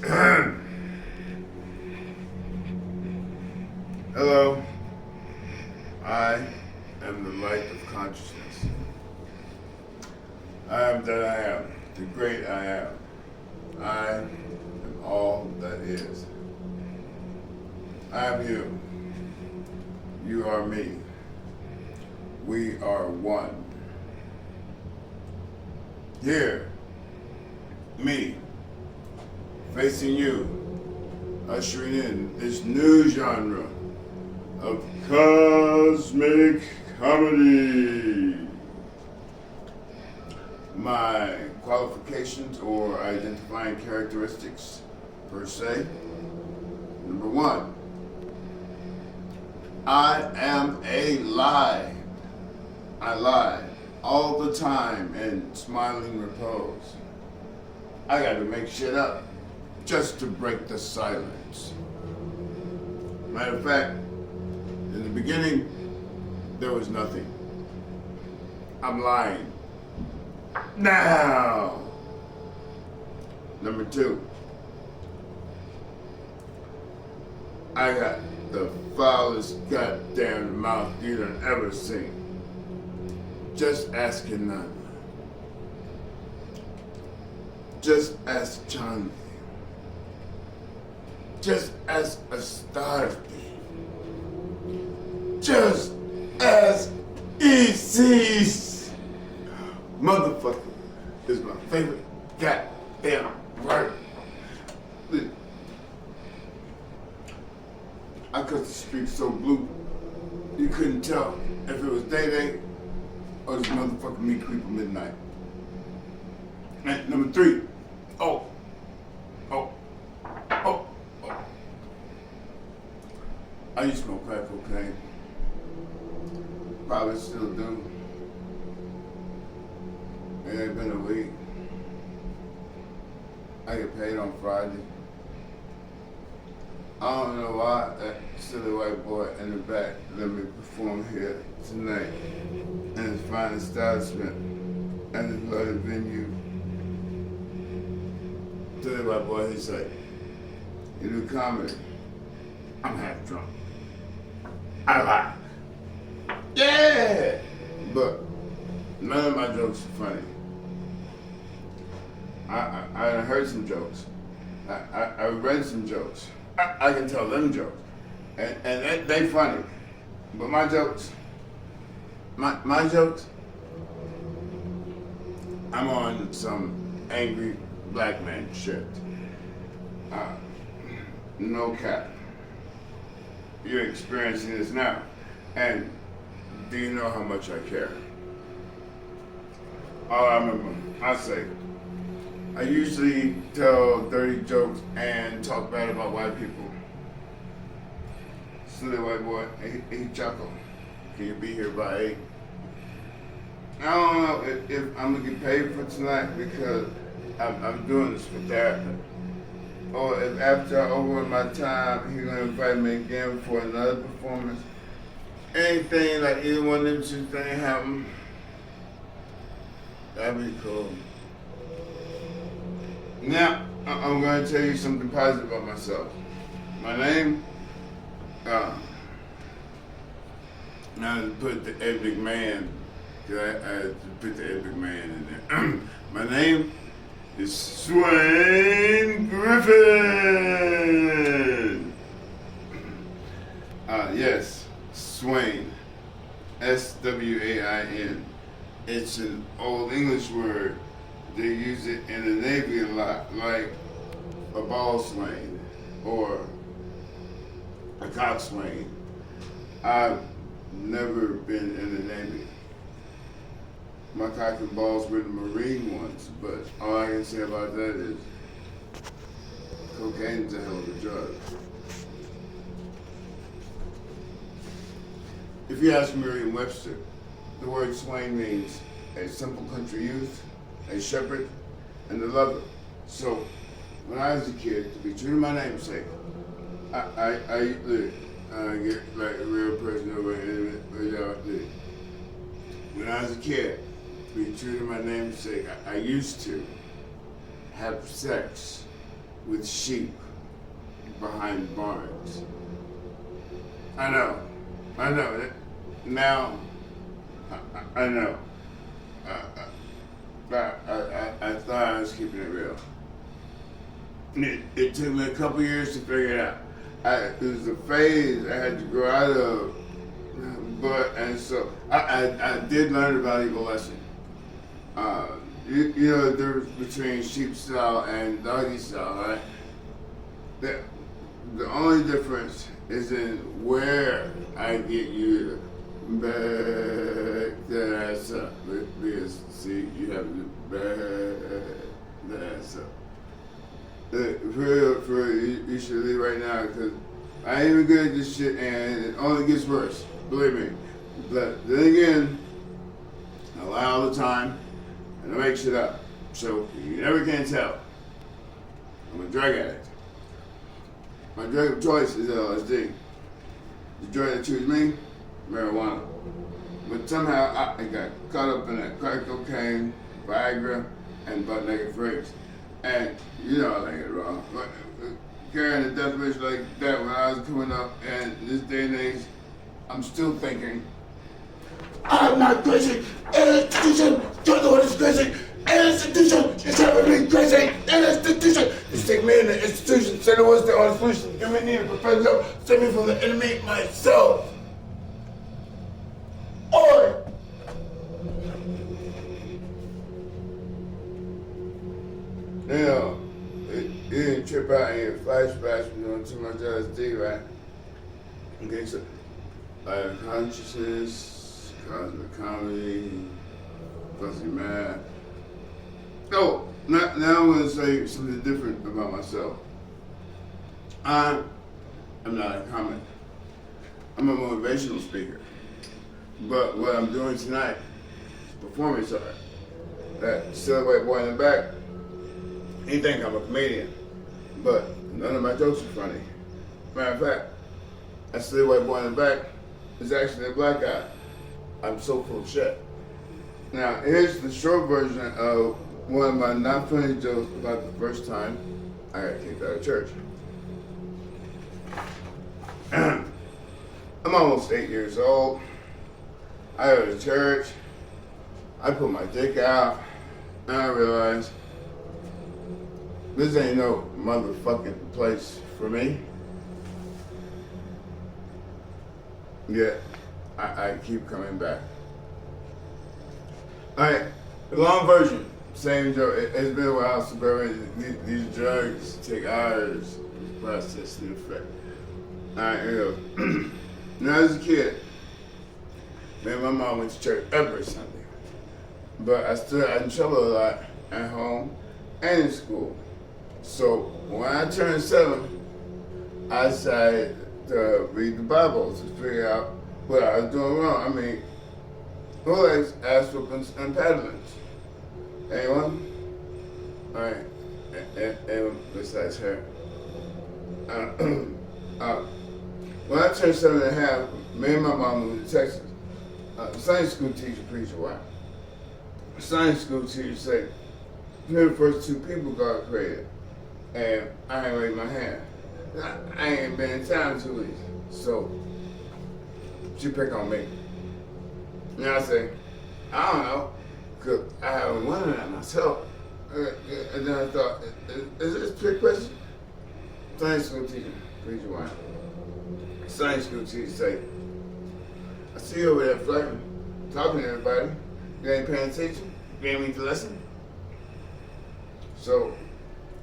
Hello, I am the light of consciousness. I am that I am, the great I am. I am all that is. I am you. You are me. We are one. Here, me, facing you, ushering in this new genre of cosmic comedy. My qualifications or identifying characteristics, per se. Number one, I am a lie. I lie all the time in smiling repose. I got to make shit up just to break the silence. Matter of fact, in the beginning, there was nothing. I'm lying. Now! Number two, I got the foulest goddamn mouth you done ever seen. Just asking none. Just ask Chandni. Just ask Astardi. Just ask Isis. Motherfucker is my favorite goddamn word. I cut the street so blue, you couldn't tell if it was day or this motherfucking meat creeper midnight. And number three, oh. I used to smoke crack cocaine. Probably still do. It ain't been a week. I get paid on Friday. I don't know why that silly white boy in the back let me perform here tonight in his fine establishment and his bloody venue. Silly white boy, he said, "You do comedy." I'm half drunk. I lie. Yeah! But none of my jokes are funny. I heard some jokes. I read some jokes. I can tell them jokes. And they funny. But my jokes, I'm on some angry black man shit. No cap. You're experiencing this now. And do you know how much I care? All I remember, I say, I usually tell dirty jokes and talk bad about white people. Silly white boy, he chuckled. Can you be here by 8? I don't know if I'm gonna get paid for tonight because I'm doing this for therapy. Or if after I over my time, he's gonna invite me again for another performance. Anything like either one of them two things happen, that'd be cool. Now, I'm going to tell you something positive about myself. My name, now to put the epic man, because I had to put the epic man in there. My name is swaingriffin. Yes, Swain, S-W-A-I-N. It's an old English word. They use it in the Navy a lot, like a ball swain or a coxswain. I've never been in the Navy. My cock and balls were in the Marine once, but all I can say about that is cocaine's a hell of a drug. If you ask Merriam-Webster, the word swain means a simple country youth, a shepherd, and a lover. So, when I was a kid, to be true to my namesake, I get like a real person over here. When I was a kid, to be true to my namesake, I used to have sex with sheep behind barns. I know. Now, I know. I thought I was keeping it real. It took me a couple years to figure it out. It was a phase I had to grow out of, and so I did learn a valuable lesson. You know the difference between sheep style and doggy style, right? The only difference is in where I get you to back that ass up. Because, see, you have to back that ass up. For real, you should leave right now, because I ain't even good at this shit, and it only gets worse. Believe me. But then again, I lie all the time, and I make shit up. So you never can tell. I'm a drug addict. My drug of choice is LSD. The drug that choose me, marijuana. But somehow I got caught up in that crack cocaine, Viagra, and butt naked freaks. And you know I ain't it wrong. But carrying a definition like that when I was coming up, and this day and age, I'm still thinking, I'm not crazy. An institution, you're the one that's crazy. An institution is having me crazy. An institution, you stick me in the institution. Say the ones that are the solution. Give me need a professional. Save me from the enemy myself. Oi! You know, you didn't trip out in your flashbacks when doing too much LSD, right? Okay, so consciousness, cosmic comedy, fuzzy math. Oh, now I'm going to say something different about myself. I'm not a comic. I'm a motivational speaker. But what I'm doing tonight is performance art. That silly white boy in the back, he think I'm a comedian. But none of my jokes are funny. Matter of fact, that silly white boy in the back is actually a black guy. I'm so full of shit. Now, here's the short version of one of my not funny jokes about the first time I got kicked out of church. I'm almost 8 years old. I go to church. I put my dick out, and I realize this ain't no motherfucking place for me. Yet, I keep coming back. Alright, the long version, same joke. It's been a while since these drugs take hours to process the effect. Alright, here we go. Now, as a kid, me and my mom went to church every Sunday. But I still got in trouble a lot at home and in school. So when I turned 7, I decided to read the Bible to figure out what I was doing wrong. I mean, who likes ass whoopings and paddlings? Anyone? Alright, anyone besides her? When I turned 7.5, me and my mom moved to Texas. The Sunday school teacher preached a while. The Sunday school teacher said, "You're the first 2 people God created." And I ain't raised my hand. I ain't been in town 2 weeks. So she picked on me. And I say, I don't know, because I haven't wondered that myself. And then I thought, is this a trick question? Sunday school teacher preached a while. Sunday school teacher say, "I see you over there flirting, talking to everybody. You ain't paying attention? You ain't read the lesson?" So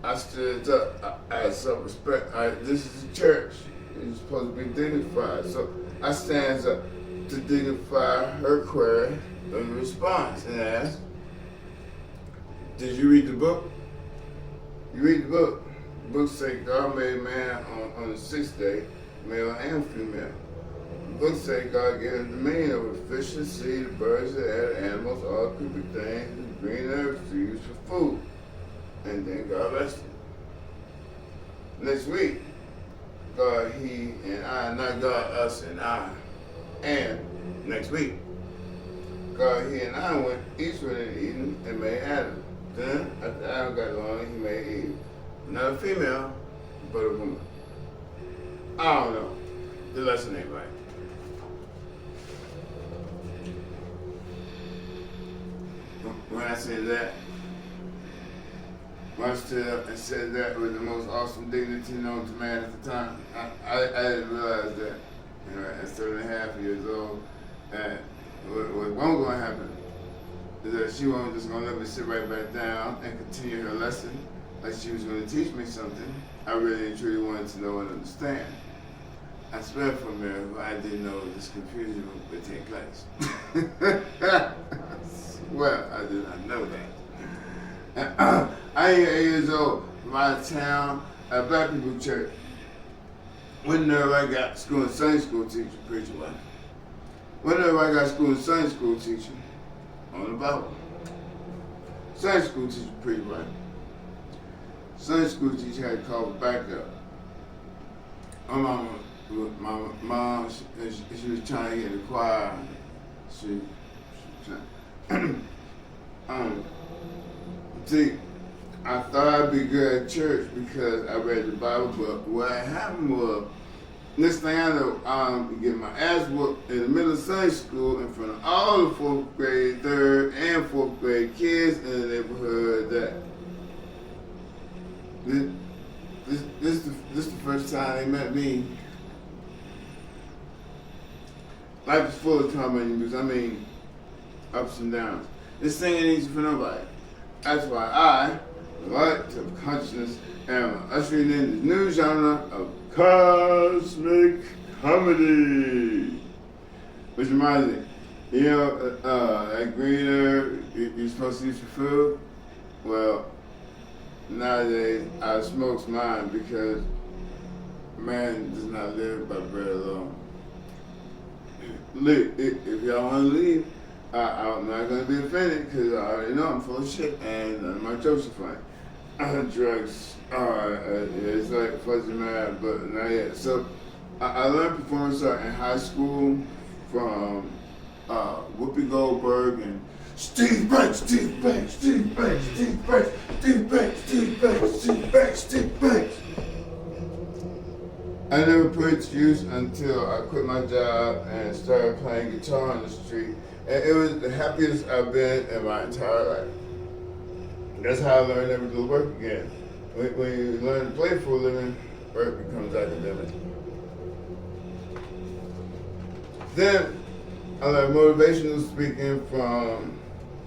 I stood up. I had self-respect. This is a church. You're supposed to be dignified. So I stands up to dignify her query of response and asked, "Did you read the book?" "You read the book. The book say God made man on the 6th day, male and female. The book say God gave him dominion over fish and sea, the birds, the air, the animals, all creeping things, and green herbs to use for food. And then God rested." Next week, God, he, and I, not God, us, and I. And next week, God, he, and I went eastward in Eden and made Adam. Then, after Adam got along, he made Eve. Not a female, but a woman. I don't know. The lesson ain't right. When I said that, when I stood up and said that with the most awesome dignity known to man at the time, I didn't realize that, you know, at 7.5 years old, and what wasn't going to happen is that she wasn't just going to let me sit right back down and continue her lesson like she was going to teach me something I really and truly wanted to know and understand. I swear for a miracle, I didn't know this confusion would take place. Well, I did not know that. I ain't 8 years old, from out of town, at a black people church. Whenever I got school and Sunday school teacher, preacher wife. Whenever I got school and Sunday school teacher, on the Bible. Sunday school teacher, preacher wife. Sunday school teacher had to call for backup. My mom, she was trying to get in the choir. She was trying. See, I thought I'd be good at church because I read the Bible, but what happened was, next thing I know, I'm getting my ass whooped in the middle of Sunday school in front of all the 4th grade, 3rd, and 4th grade kids in the neighborhood. That this is the first time they met me. Life is full of trauma because ups and downs. This thing ain't easy for nobody. That's why I, the light of consciousness, am ushering in the new genre of cosmic comedy. Which reminds me, you know, that green herb you're supposed to use for food? Well, nowadays I smoke mine because man does not live by bread alone. If y'all want to leave, I'm not going to be offended because I already know I'm full of shit and none of my jokes are funny. Drugs, it's like fuzzy mad, but not yet. So I learned performance art in high school from Whoopi Goldberg and Steve Banks. I never put it to use until I quit my job and started playing guitar on the street. And it was the happiest I've been in my entire life. That's how I learned never to work again. When you learn to play for a living, work becomes academic. Then I learned motivational speaking from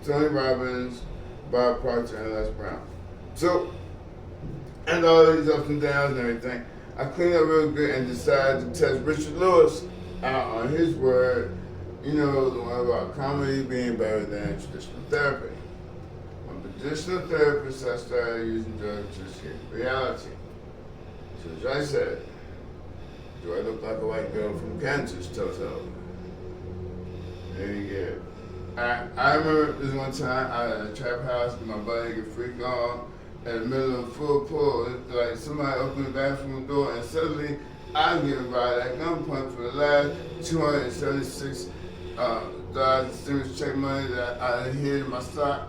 Tony Robbins, Bob Proctor, and Les Brown. So, and all these ups and downs and everything, I cleaned up real good and decided to test Richard Lewis out on his word, you know, the one about comedy being better than traditional therapy. When traditional therapist, I started using drugs to escape reality. So as I said, do I look like a white girl from Kansas, Toto? There you go. I remember this one time I was at a trap house with my buddy could freak on in the middle of a full pull. Like somebody opened the bathroom door and suddenly I'm getting robbed at gunpoint for the last $276 stimulus check money that I hid in my sock.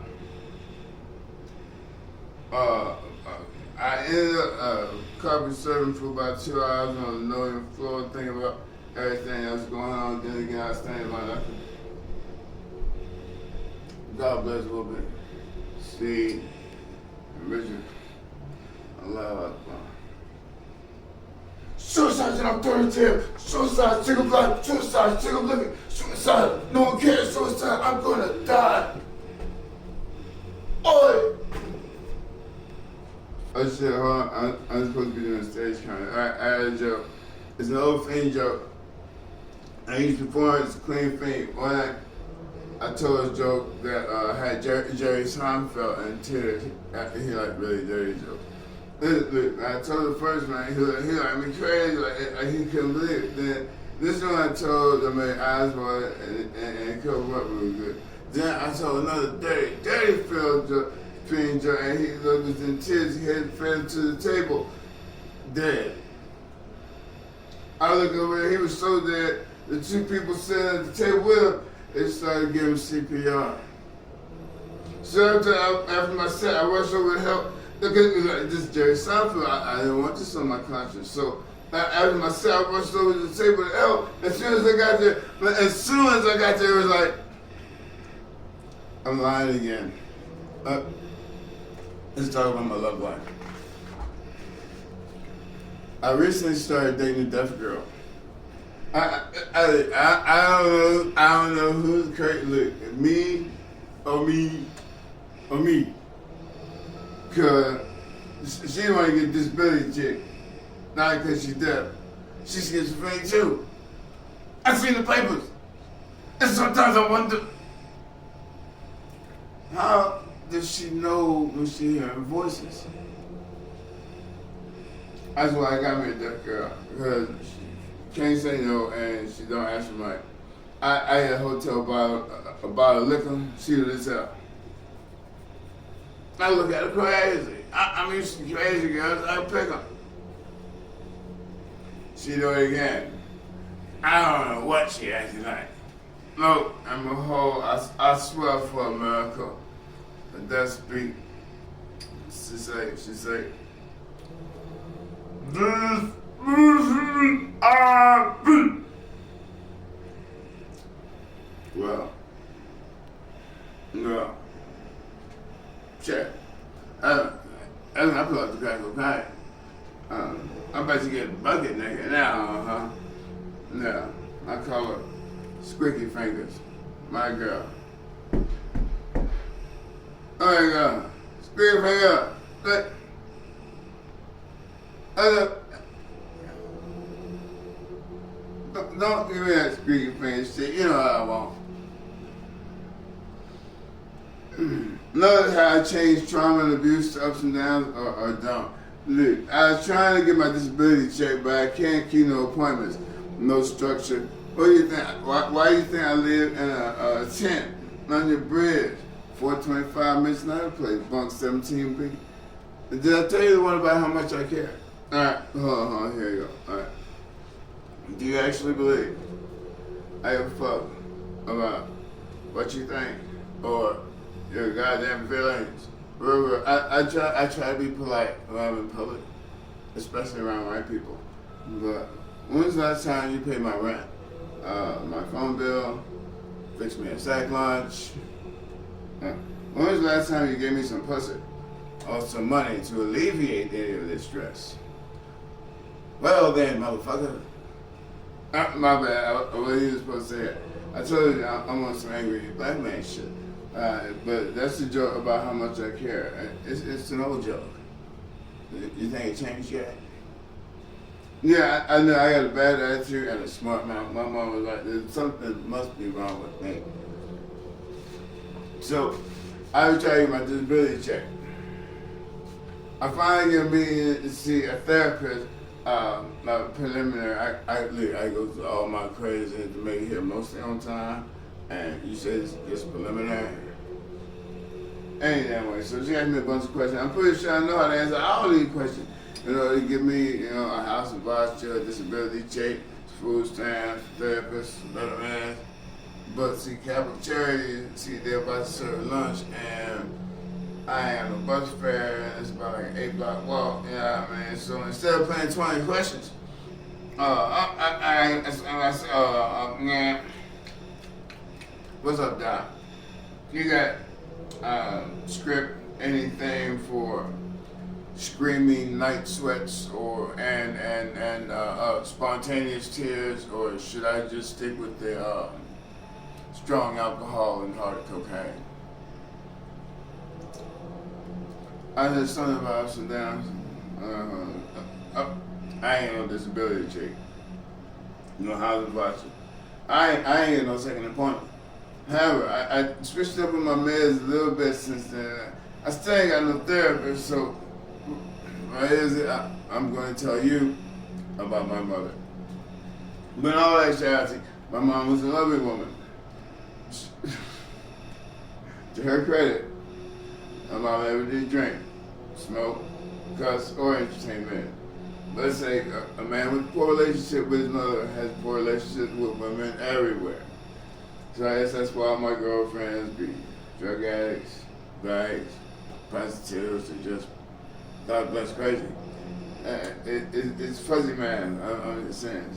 I ended up carpet serving for about 2 hours on the northern floor thinking about everything that was going on. Then again, I was thinking about nothing. God bless a little bit. See, Richard, Allah Akbar. Suicide in alternative, suicide, single life, suicide, single living, suicide, no one cares, suicide, I'm gonna die. Oi! I said, hold on, I'm supposed to be doing stage comedy. I had a joke. It's an old Fiend joke. I used to perform as a clean Fiend. One night, I told a joke that had Jerry Seinfeld in tears. He like really dirty jokes. Look, I told the first man, he like me crazy, like he couldn't believe it. Then this one I told, I made eyes for it and covered up really good. Then I told another dirty Fiend joke, and he looked in tears, he had fell to the table, dead. I looked over there, he was so dead, the two people sitting at the table with him, they started giving CPR. So after my set, I rushed over to help This is Jerry Seinfeld. I didn't want this on my conscience. So after my set, I rushed over to the table to L. As soon as I got there, it was like, I'm lying again. Let's talk about my love life. I recently started dating a deaf girl. I don't know who's crazy. Look, me. Cause she didn't want to get disability check. Not because she's deaf. She's schizophrenic too. I've seen the papers. And sometimes I wonder, how does she know when she hears voices? That's why I got me a deaf girl. Because she can't say no and she don't answer much. I had a hotel a bottle of liquor, she would just tell. I look at her crazy. I mean, she's crazy girls, I pick them. She do it again. I don't know what she acting like. Look, I'm a whole, I swear for a miracle. But that's speak. She say, this well, no. Check. I pull out the crack of cocaine. I bet you get a bucket naked now, No, I call her Squeaky Fingers, my girl. Oh my God, Squeaky Fingers. Don't give me that Squeaky Fingers shit. You know what I want. Notice how I changed trauma and abuse to ups and downs or don't. Look, I was trying to get my disability checked, but I can't keep no appointments, no structure. What do you think? Why do you think I live in a tent under a bridge? 425 minutes another place, bunk 17B. Did I tell you the one about how much I care? Alright, hold on, here you go. Alright. Do you actually believe I give a fuck about what you think or your goddamn feelings? Remember, I try to be polite when I'm in public, especially around white people. But when's the last time you paid my rent, my phone bill, fixed me a sack lunch? When was the last time you gave me some pussy or some money to alleviate any of this stress? Well then, motherfucker. My bad, what you supposed to say? I told you I'm on some angry black man shit. But that's the joke about how much I care. It's an old joke. You think it changed yet? Yeah, I know I got a bad attitude and a smart mouth. My mom was like, there's something must be wrong with me. So, I was trying to get my disability check. I finally get a meeting to see a therapist, my preliminary. I go through all my crazy to make it here mostly on time. And you said it's preliminary. Ain't that way. So she asked me a bunch of questions. I'm pretty sure I know how to answer all these questions. You know, they give me, a house of voucher, a disability check, food stamps, therapist, better man. But see, Catholic Charity, see, they're about to serve lunch, and I ain't got no bus fare, and it's about like an 8-block walk. You know what I mean? So instead of playing 20 questions, what's up, Doc? You got script anything for screaming night sweats and spontaneous tears, or should I just stick with the strong alcohol and hard cocaine? I said something about ups and downs. I ain't no disability check. No housing voucher. I ain't getting no second appointment. However, I switched up with my meds a little bit since then. I still ain't got no therapist, so what is it? I'm going to tell you about my mother. But in all actuality, my mom was a lovely woman. To her credit, my mom never did drink, smoke, cuss, or entertain men. Let's say a man with a poor relationship with his mother has poor relationships with women everywhere. So I guess that's why all my girlfriends be drug addicts, bags, prostitutes, or just thought that's crazy. It's fuzzy, man. I'm just saying.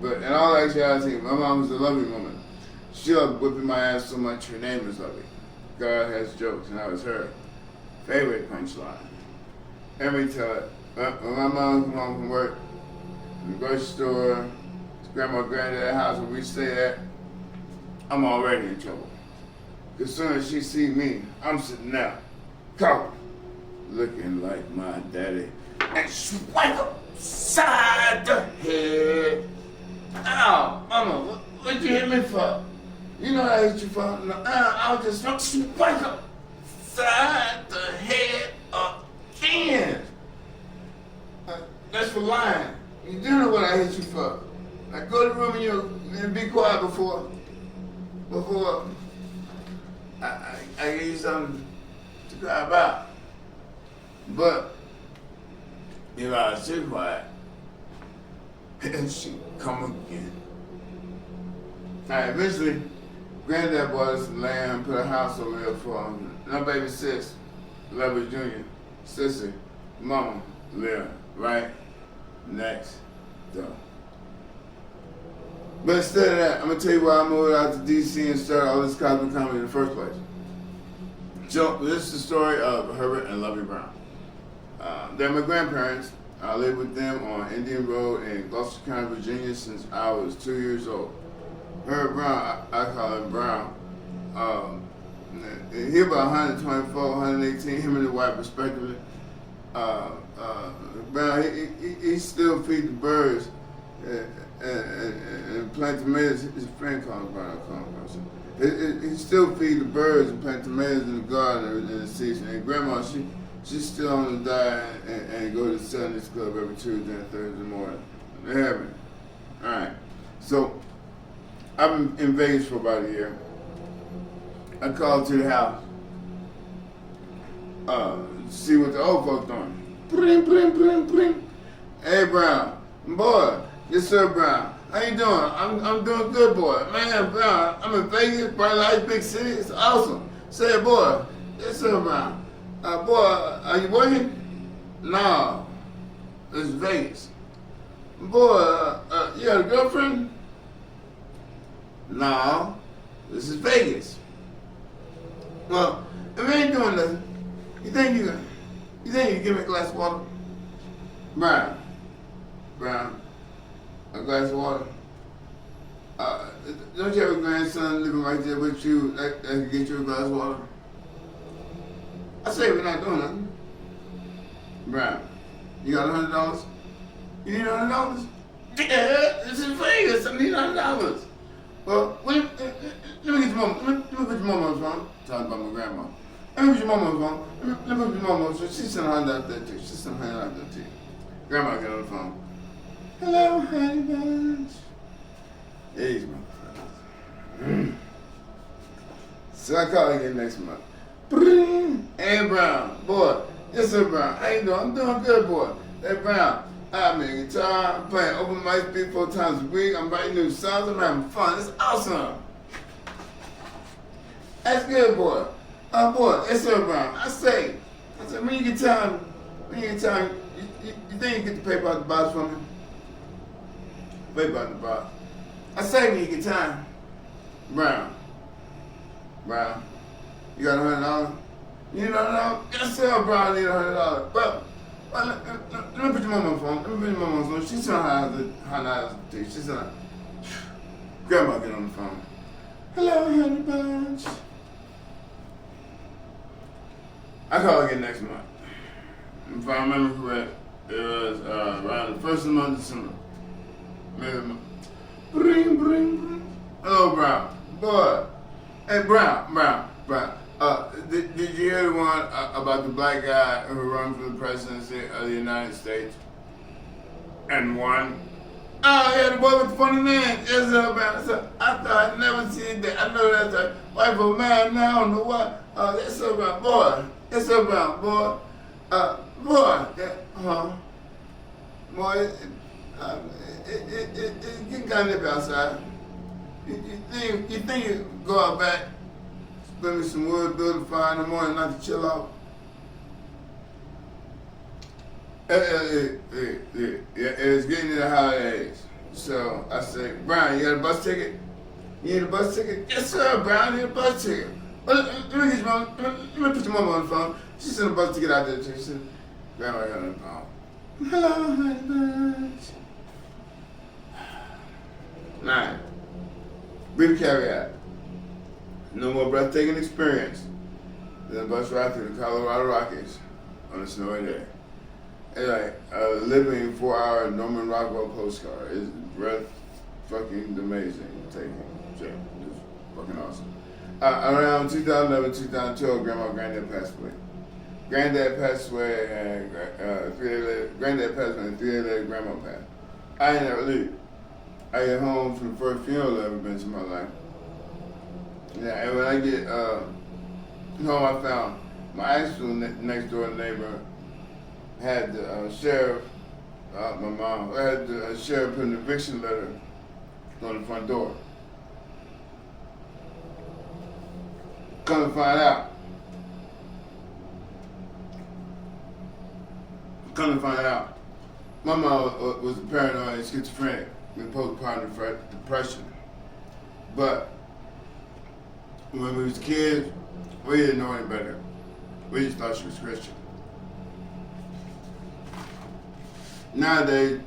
But in all actuality, my mom was a lovely woman. She loved whipping my ass so much, her name is Lovely. God has jokes, and that was her favorite punchline. Every time, when my mom come home from work, in the grocery store, grandma, granddad's house where we stay at, I'm already in trouble. As soon as she see me, I'm sitting there, covered, looking like my daddy, and swipe upside the head. Ow, mama, what'd you hit me for? You know what I hit you for? No, I'll just swipe upside the head again. That's for lying. You do know what I hit you for. Now go to the room and be quiet before I give you something to cry about. But if I was too quiet, and she come again. Alright, eventually, Granddad bought us some land, put a house over there for him. My baby sis, Lovey Jr., sister, mama, live right next door. But instead of that, I'm gonna tell you why I moved out to DC and started all this cosmic comedy in the first place. So this is the story of Herbert and Lovey Brown. They're my grandparents. I lived with them on Indian Road in Gloucester County, Virginia since I was 2 years old. Herbert Brown, I call him Brown. He about 124, 118, him and the wife respectively. Brown, he still feed the birds and plant tomatoes. His friend called him Brown, I call him Brown. He still feed the birds and plant tomatoes in the garden in the season. And Grandma, she's still on the diet and go to the Sundays Club every Tuesday and Thursday morning. They have it. Alright. So I've been in Vegas for about a year. I called to the house. See what the old folks doing. Bring, bring, bring, bring. Hey Brown, boy, yes sir Brown. How you doing? I'm doing good, boy. Man, Brown, I'm in Vegas, Bright Lights, big city. It's awesome. Say, boy, yes sir Brown. Boy, are you working? No, it's Vegas. Boy, you got a girlfriend? No, this is Vegas. Well, if you ain't doing nothing, you think you can give me a glass of water? Brown, a glass of water. Don't you have a grandson living right there with you that can get you a glass of water? I say we're not doing nothing. Brown, you got $100? You need $100? Yeah, this is Vegas. I need $100. Well, let me get your mama. Let me put your mama on the phone. Talking about my grandma. Let me put your mama on the phone. Let me put your mama on the phone. She sent $100 out there too. She sent $100 out there too. Grandma get on the phone. Hello, honey bunch. These motherfuckers. So I call again next month. Hey Brown, boy. Yes sir Brown. How you doing? I'm doing good, boy. Hey Brown, I'm in guitar. I'm playing open mic 3-4 times a week. I'm writing new songs. I'm having fun. It's awesome. That's good, boy. Boy, yes sir Brown. I said, when you get time, you think you get the paper out the box for me? Paper out the box. I say when you get time. Brown, you got $100? You need $100? Yes sir, Brown, I need $100. But let me put your mama on the phone. She sent $100 to you. She said, Grandma get on the phone. Hello, honey bunch. I call again next month. If I remember correct, it was around the first of the month of December. Maybe a month. Bring. Hello, Brown. Boy. Hey, Brown. Did you hear the one about the black guy who ran for the presidency of the United States and won? Oh, yeah, the boy with the funny name. Yes, sir, Brown. So I thought I'd never seen that. I know that's a wife of a man now. I don't know what. Yes, sir, Brown. Boy. Yes, sir, Brown. Boy. Boy. Yeah, boy, it's getting kind of nippy outside. You think you go out back, spend me some wood, build a fire in the morning, not to chill out? It's getting to the holidays. So I say, Brian, you got a bus ticket? You need a bus ticket? Yes, sir, Brian, I need a bus ticket. Let me get your mom. Let me put your mom on the phone. She sent a bus ticket out there. She said, Grandma, I got on the phone. Hello, honey bunch. 9. Brief caveat. No more breathtaking experience than a bus ride through the Colorado Rockies on a snowy day. It's like a living 4-hour Norman Rockwell postcard. It's fucking amazing. It's fucking awesome. Around 2011, 2012, Grandma and Granddad passed away. Granddad passed away, and 3 days later, Granddad passed away, and 3 days later, Grandma passed. I ain't never leave. I get home from the first funeral I've ever been to in my life. Yeah, and when I get home, I found my actual next door neighbor had the sheriff, my mom, had the sheriff put an eviction letter on the front door. Come to find out. My mom was paranoid and schizophrenic with postpartum depression. But when we was kids, we didn't know any better. We just thought she was Christian. Nowadays,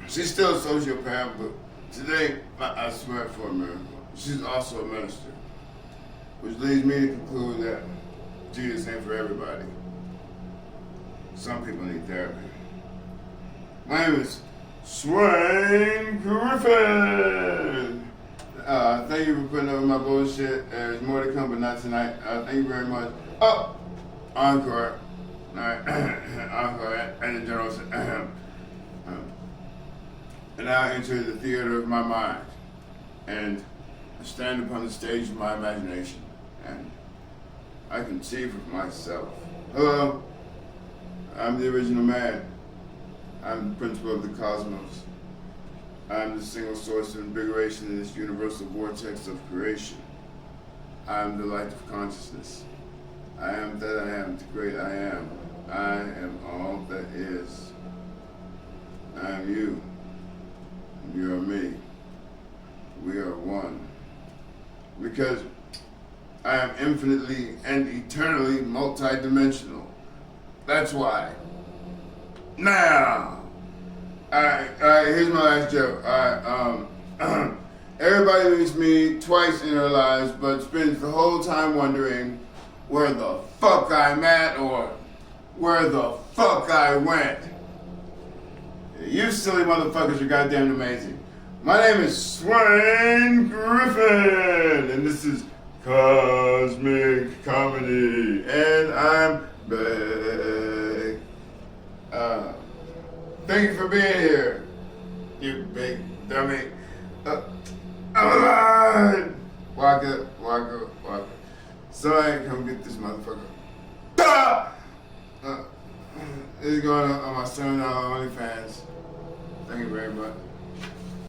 she's still a sociopath, but today, I swear for a miracle, she's also a minister. Which leads me to conclude that Jesus ain't for everybody. Some people need therapy. My name is swaingriffin. Thank you for putting up with my bullshit. There's more to come, but not tonight. Thank you very much. Oh, encore. All right, encore. And the general said, and now I enter the theater of my mind, and I stand upon the stage of my imagination, and I conceive of myself. Hello, I'm the original man. I'm the principle of the cosmos. I'm the single source of invigoration in this universal vortex of creation. I am the light of consciousness. I am that I am, the great I am. I am all that is. I am you. You are me. We are one. Because I am infinitely and eternally multidimensional. That's why. Now, alright, here's my last joke. Everybody meets me twice in their lives, but spends the whole time wondering where the fuck I'm at or where the fuck I went. You silly motherfuckers are goddamn amazing. My name is swaingriffin, and this is Cosmic Comedy, and I'm back. Thank you for being here, you big dummy. I'm alive! Waka. Somebody come get this motherfucker. This is going on my $7 OnlyFans. Thank you very much.